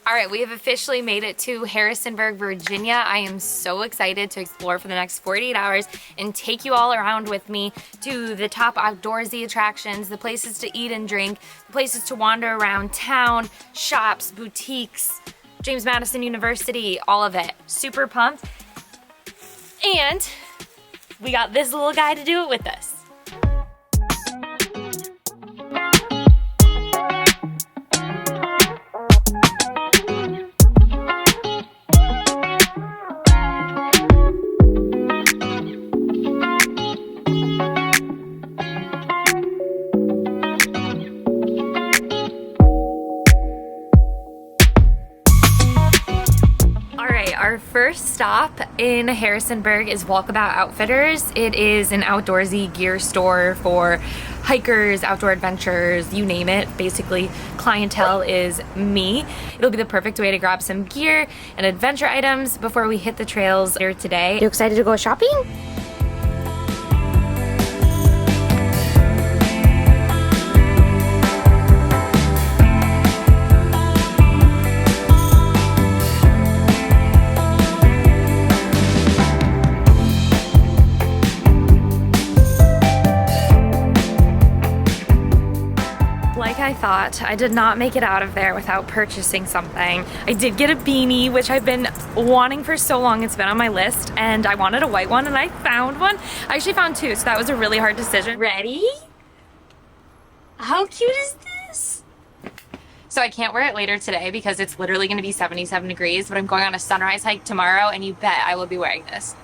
All right, we have officially made it to Harrisonburg, Virginia. I am so excited to explore for the next 48 hours and take you all around with me to the top outdoorsy attractions, the places to eat and drink, the places to wander around town, shops, boutiques, James Madison University, all of it. Super pumped. And we got this little guy to do it with us. Our first stop in Harrisonburg is Walkabout Outfitters. It is an outdoorsy gear store for hikers, outdoor adventurers, you name it. Basically, clientele is me. It'll be the perfect way to grab some gear and adventure items before we hit the trails later today. You excited to go shopping? I thought I did not make it out of there without purchasing something. I did get a beanie, which I've been wanting for so long. It's been on my list, and I wanted a white one, and I found one. I actually found two, so that was a really hard decision. Ready? How cute is this? So I can't wear it later today because it's literally going to be 77 degrees, but I'm going on a sunrise hike tomorrow, and you bet I will be wearing this.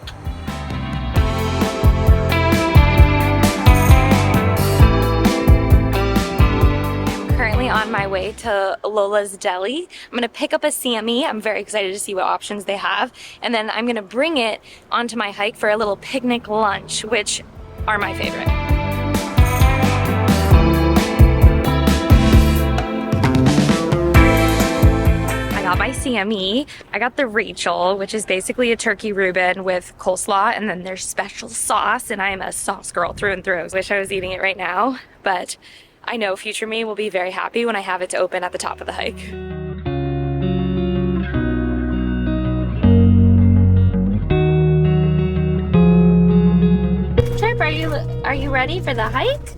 Currently on my way to Lola's Deli. I'm gonna pick up a CME. I'm very excited to see what options they have. And then I'm gonna bring it onto my hike for a little picnic lunch, which are my favorite. I got my CME. I got the Rachel, which is basically a turkey Reuben with coleslaw and then there's special sauce, and I am a sauce girl through and through. I wish I was eating it right now, but I know future me will be very happy when I have it to open at the top of the hike. Trip, are you ready for the hike?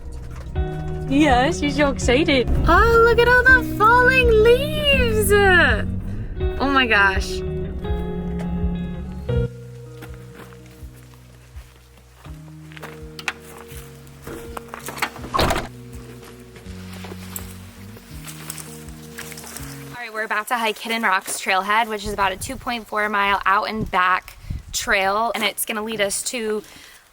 Yeah, she's so excited. Oh, look at all the falling leaves! Oh my gosh. We're about to hike Hidden Rocks Trailhead, which is about a 2.4 mile out and back trail, and it's gonna lead us to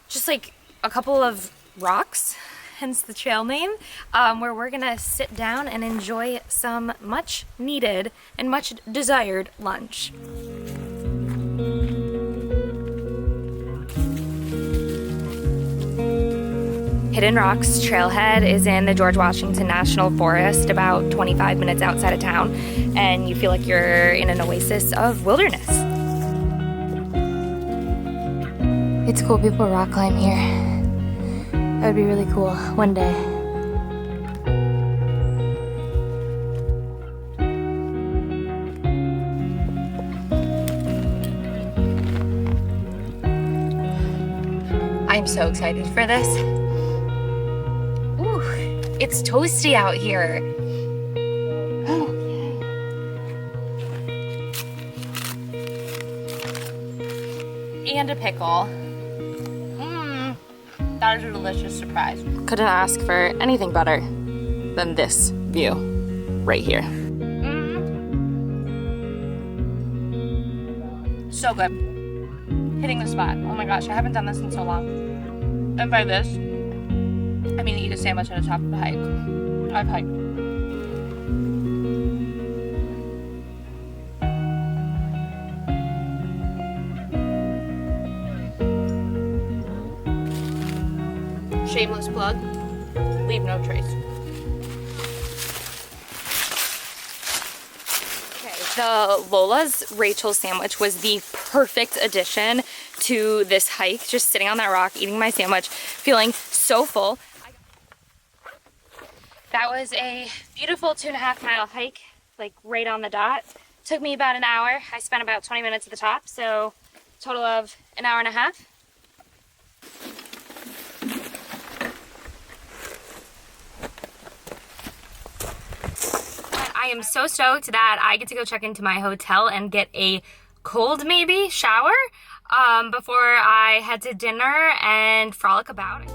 just like a couple of rocks, hence the trail name, where we're gonna sit down and enjoy some much needed and much desired lunch. Hidden Rocks Trailhead is in the George Washington National Forest, about 25 minutes outside of town, and you feel like you're in an oasis of wilderness. It's cool people rock climb here. That would be really cool one day. I'm so excited for this. It's toasty out here. Oh. And a pickle. That is a delicious surprise. Couldn't ask for anything better than this view right here. So good. Hitting the spot. Oh my gosh, I haven't done this in so long. And by this, I mean eat a sandwich at the top of the hike. I've hiked. Shameless plug. Leave no trace. Okay, the Lola's Rachel sandwich was the perfect addition to this hike. Just sitting on that rock, eating my sandwich, feeling so full. That was a beautiful 2.5 mile hike, like right on the dot. Took me about an hour. I spent about 20 minutes at the top, so total of an hour and a half. But I am so stoked that I get to go check into my hotel and get a cold maybe shower before I head to dinner and frolic about it.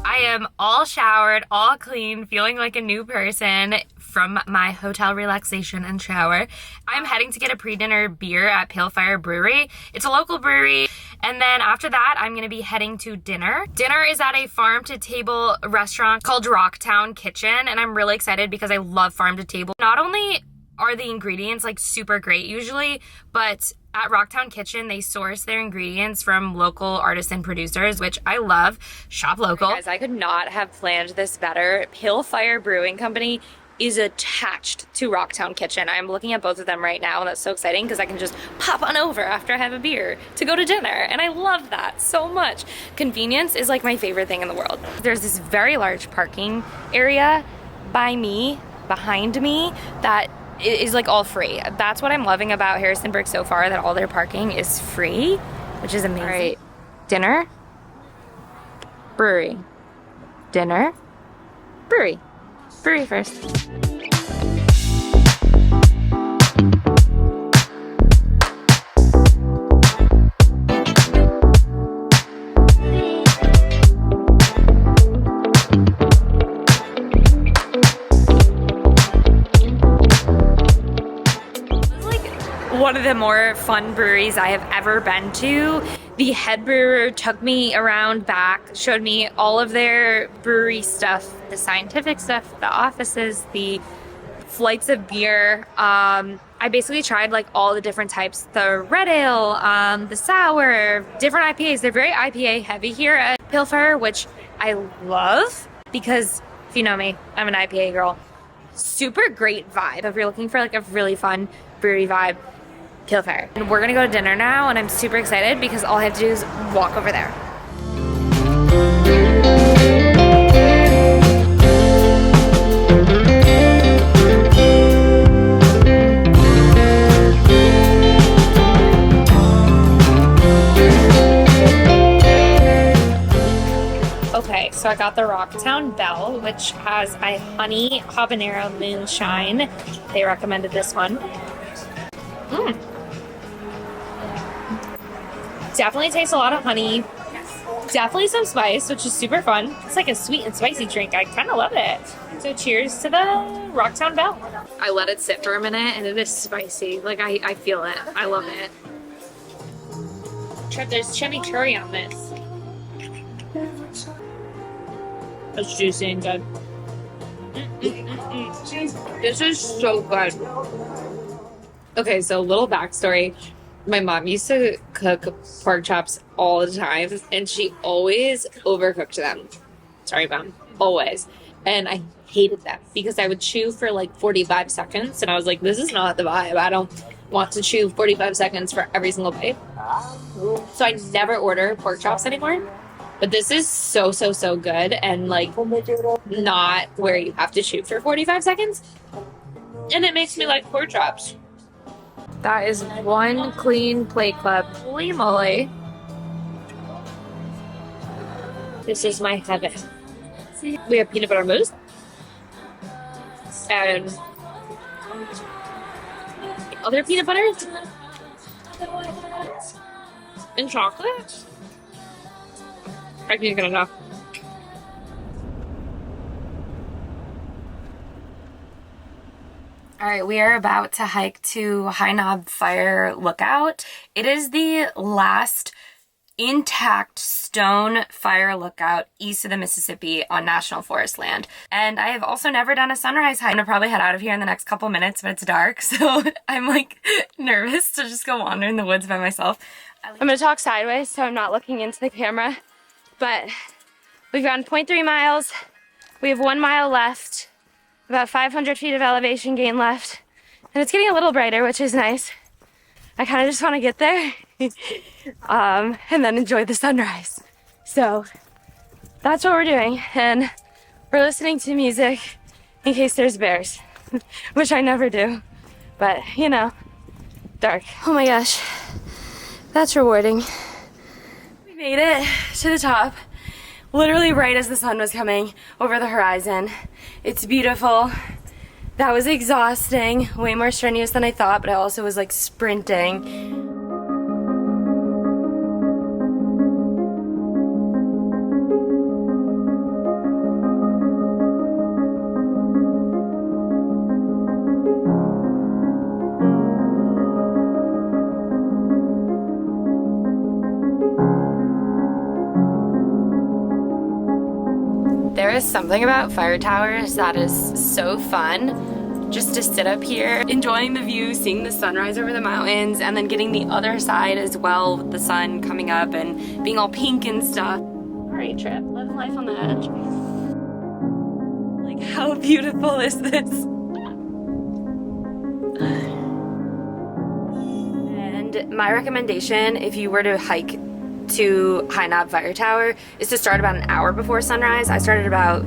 I am all showered, all clean, feeling like a new person from my hotel relaxation and shower. I'm heading to get a pre-dinner beer at Pale Fire Brewery. It's a local brewery. And then after that, I'm gonna be heading to dinner. Dinner is at a farm-to-table restaurant called Rocktown Kitchen. And I'm really excited because I love farm-to-table. Not only are the ingredients like super great usually, but at Rocktown Kitchen, they source their ingredients from local artisan producers, which I love. Shop local. Guys, I could not have planned this better. Pale Fire Brewing Company is attached to Rocktown Kitchen. I'm looking at both of them right now, and that's so exciting because I can just pop on over after I have a beer to go to dinner, and I love that so much. Convenience is like my favorite thing in the world. There's this very large parking area behind me, that it is like all free. That's what I'm loving about Harrisonburg so far, that all their parking is free, which is amazing. All right, dinner, brewery, dinner, brewery. Brewery first. One of the more fun breweries I have ever been to. The head brewer took me around back, showed me all of their brewery stuff, the scientific stuff, the offices, the flights of beer. I basically tried like all the different types, the red ale, the sour, different IPAs. They're very IPA heavy here at Pale Fire, which I love because if you know me, I'm an IPA girl. Super great vibe. If you're looking for like a really fun brewery vibe, Pale Fire. And we're gonna go to dinner now, and I'm super excited because all I have to do is walk over there. Okay, so I got the Rocktown Bell, which has a honey habanero moonshine. They recommended this one. Definitely tastes a lot of honey. Definitely some spice, which is super fun. It's like a sweet and spicy drink. I kind of love it. So cheers to the Rocktown Bell. I let it sit for a minute and it is spicy. Like I feel it. I love it. There's chimichurri on this. It's juicy and good. This is so good. Okay, so a little backstory. My mom used to cook pork chops all the time, and she always overcooked them. Sorry, Mom. Always. And I hated them because I would chew for like 45 seconds, and I was like, this is not the vibe. I don't want to chew 45 seconds for every single bite. So I never order pork chops anymore. But this is so, so, so good, and like not where you have to chew for 45 seconds. And it makes me like pork chops. That is one clean plate club. Holy moly. This is my heaven. We have peanut butter mousse. And other peanut butters. And chocolate. I can't get enough. All right, we are about to hike to High Knob Fire Lookout. It is the last intact stone fire lookout east of the Mississippi on National Forest land. And I have also never done a sunrise hike. I'm gonna probably head out of here in the next couple minutes, but it's dark, so I'm like nervous to just go wander in the woods by myself. I'm gonna talk sideways so I'm not looking into the camera, but we've gone 0.3 miles. We have 1 mile left. About 500 feet of elevation gain left. And it's getting a little brighter, which is nice. I kind of just want to get there and then enjoy the sunrise. So that's what we're doing. And we're listening to music in case there's bears, which I never do. But, you know, dark. Oh my gosh, that's rewarding. We made it to the top, literally right as the sun was coming over the horizon. It's beautiful. That was exhausting, way more strenuous than I thought, but I also was like sprinting. There is something about fire towers that is so fun. Just to sit up here, enjoying the view, seeing the sunrise over the mountains, and then getting the other side as well with the sun coming up and being all pink and stuff. All right, Trip, live life on the edge. Like, how beautiful is this? And my recommendation, if you were to hike to High Knob Fire Tower, is to start about an hour before sunrise. I started about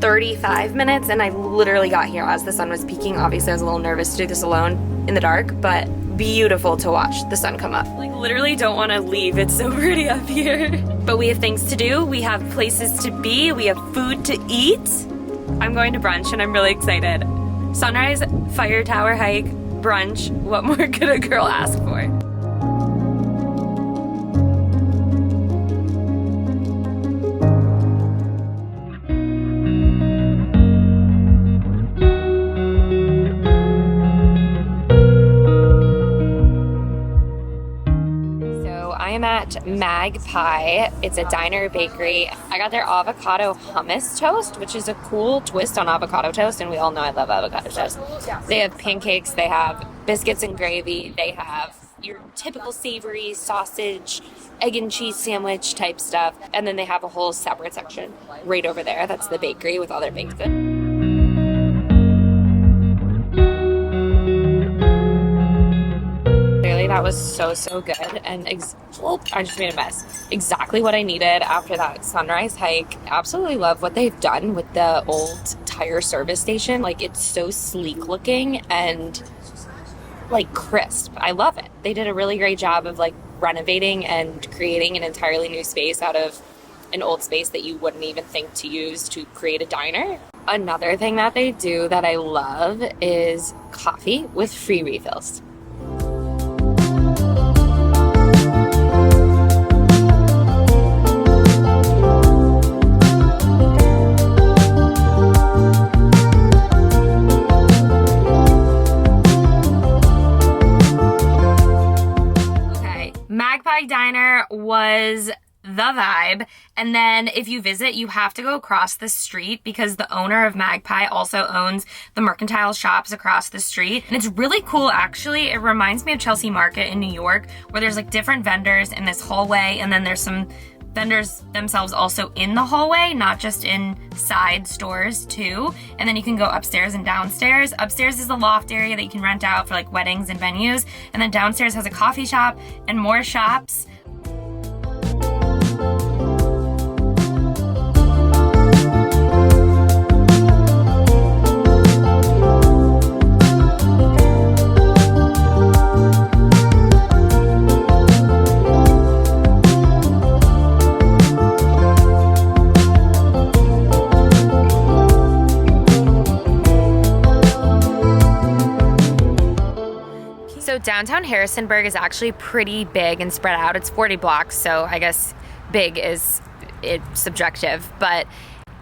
35 minutes and I literally got here as the sun was peaking. Obviously I was a little nervous to do this alone in the dark, but beautiful to watch the sun come up. Like, literally don't want to leave, it's so pretty up here. But we have things to do, we have places to be, we have food to eat. I'm going to brunch and I'm really excited. Sunrise, fire tower hike, brunch, what more could a girl ask for? I'm at Magpie. It's a diner bakery. I got their avocado hummus toast, which is a cool twist on avocado toast, and we all know I love avocado toast. They have pancakes, they have biscuits and gravy, they have your typical savory sausage, egg and cheese sandwich type stuff, and then they have a whole separate section right over there. That's the bakery with all their baked goods. That was so good, and I just made a mess. Exactly what I needed after that sunrise hike. Absolutely love what they've done with the old tire service station. Like, it's so sleek looking and like crisp. I love it. They did a really great job of like renovating and creating an entirely new space out of an old space that you wouldn't even think to use to create a diner. Another thing that they do that I love is coffee with free refills. Magpie Diner was the vibe, and then if you visit, you have to go across the street because the owner of Magpie also owns the mercantile shops across the street, and it's really cool. Actually, it reminds me of Chelsea Market in New York, where there's like different vendors in this hallway, and then there's some vendors themselves also in the hallway, not just in side stores too. And then you can go upstairs and downstairs. Upstairs is the loft area that you can rent out for like weddings and venues. And then downstairs has a coffee shop and more shops. Downtown Harrisonburg is actually pretty big and spread out. It's 40 blocks, so I guess big is subjective, but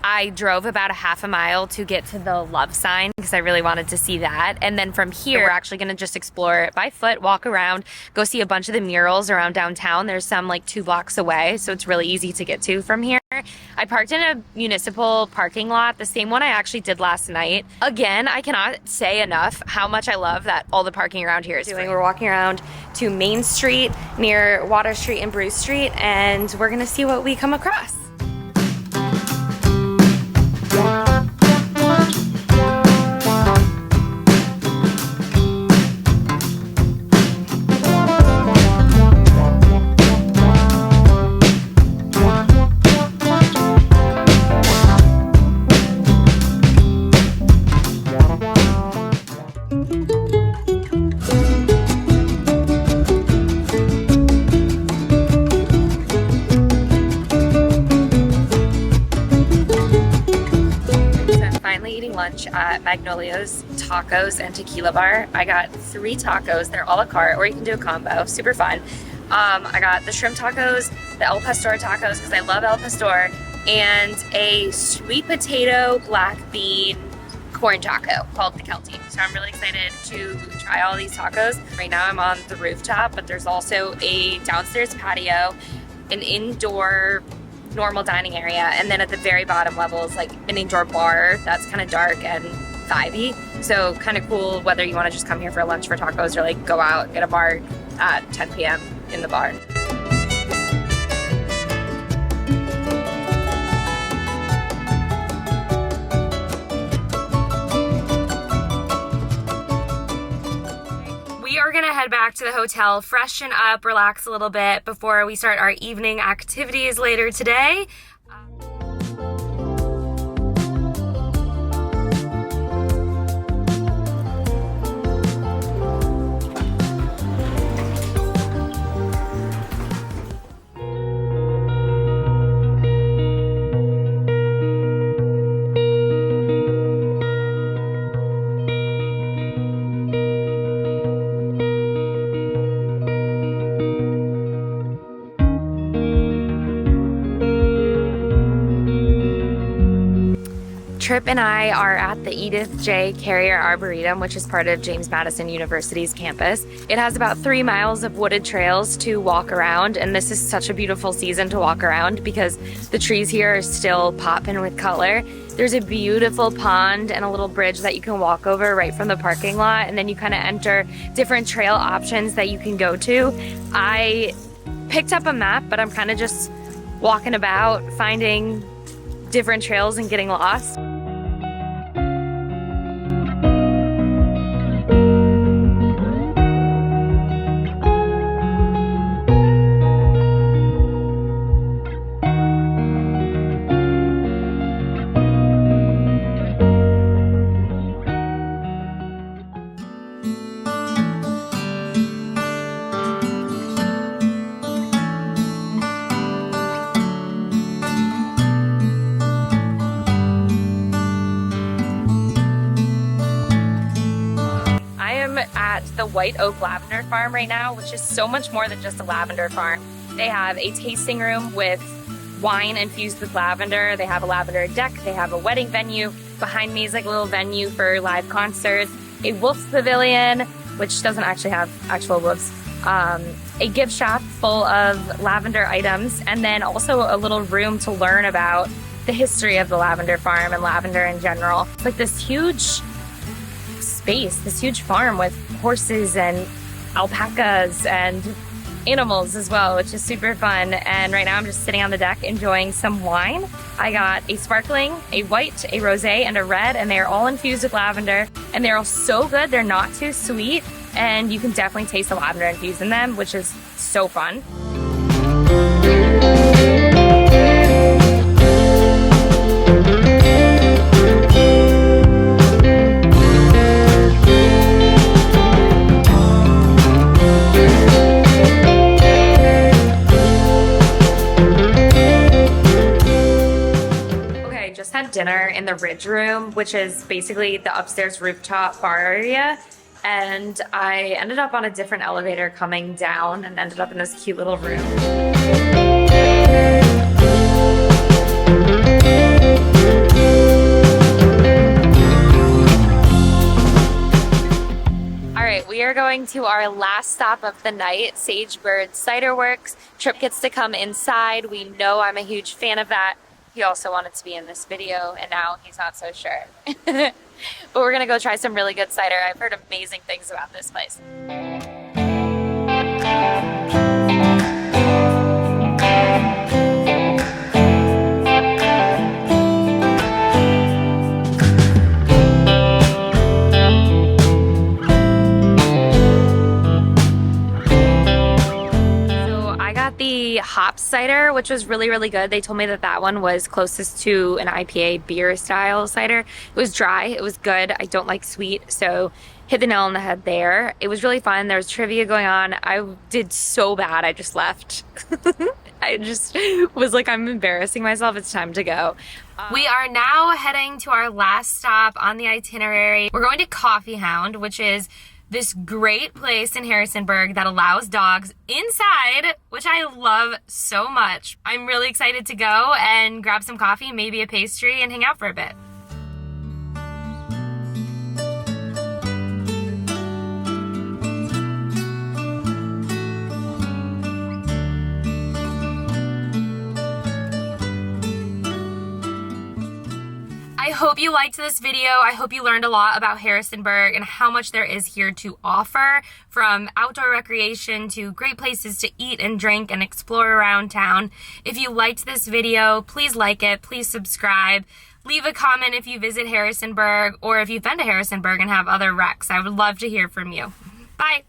I drove about a half a mile to get to the love sign because I really wanted to see that. And then from here, we're actually going to just explore it by foot, walk around, go see a bunch of the murals around downtown. There's some like 2 blocks away, so it's really easy to get to from here. I parked in a municipal parking lot, the same one I actually did last night. Again, I cannot say enough how much I love that all the parking around here is free. We're walking around to Main Street near Water Street and Bruce Street, and we're going to see what we come across. lunch at Magnolia's Tacos and Tequila Bar. I got 3 tacos. They're a la carte, or you can do a combo. Super fun. I got the shrimp tacos, the El Pastor tacos, because I love El Pastor, and a sweet potato black bean corn taco called the Kelty. So I'm really excited to try all these tacos. Right now I'm on the rooftop, but there's also a downstairs patio, an indoor normal dining area, and then at the very bottom level is like an indoor bar that's kind of dark and vibey. So kind of cool whether you want to just come here for lunch for tacos or like go out and get a bar at 10 p.m. in the bar. We are gonna head back to the hotel, freshen up, relax a little bit before we start our evening activities later today. Trip and I are at the Edith J. Carrier Arboretum, which is part of James Madison University's campus. It has about 3 miles of wooded trails to walk around, and this is such a beautiful season to walk around because the trees here are still popping with color. There's a beautiful pond and a little bridge that you can walk over right from the parking lot, and then you kind of enter different trail options that you can go to. I picked up a map, but I'm kind of just walking about, finding different trails and getting lost. At the White Oak Lavender Farm right now, which is so much more than just a lavender farm. They have a tasting room with wine infused with lavender. They have a lavender deck. They have a wedding venue. Behind me is like a little venue for live concerts. A wolf pavilion, which doesn't actually have actual wolves. A gift shop full of lavender items, and then also a little room to learn about the history of the lavender farm and lavender in general. It's like this huge space, this huge farm with horses and alpacas and animals as well, which is super fun. And right now I'm just sitting on the deck enjoying some wine. I got a sparkling, a white, a rosé, and a red, and they're all infused with lavender, and they're all so good. They're not too sweet, and you can definitely taste the lavender infused in them, which is so fun. Had dinner in the Ridge Room, which is basically the upstairs rooftop bar area, and I ended up on a different elevator coming down and ended up in this cute little room. Alright, we are going to our last stop of the night, Sagebird Ciderworks. Trip gets to come inside. We know I'm a huge fan of that. He also wanted to be in this video, and now he's not so sure. But we're gonna go try some really good cider. I've heard amazing things about this place. The hop cider, which was really, really good. They told me that that one was closest to an IPA beer style cider. It was dry, it was good. I don't like sweet, so hit the nail on the head there. It was really fun. There was trivia going on. I did so bad, I just left. I just was like, I'm embarrassing myself. It's time to go. We are now heading to our last stop on the itinerary. We're going to Coffeehound, which is this great place in Harrisonburg that allows dogs inside, which I love so much. I'm really excited to go and grab some coffee, maybe a pastry, and hang out for a bit. I hope you liked this video. I hope you learned a lot about Harrisonburg and how much there is here to offer, from outdoor recreation to great places to eat and drink and explore around town. If you liked this video, please like it, please subscribe. Leave a comment if you visit Harrisonburg or if you've been to Harrisonburg and have other recs. I would love to hear from you. Bye.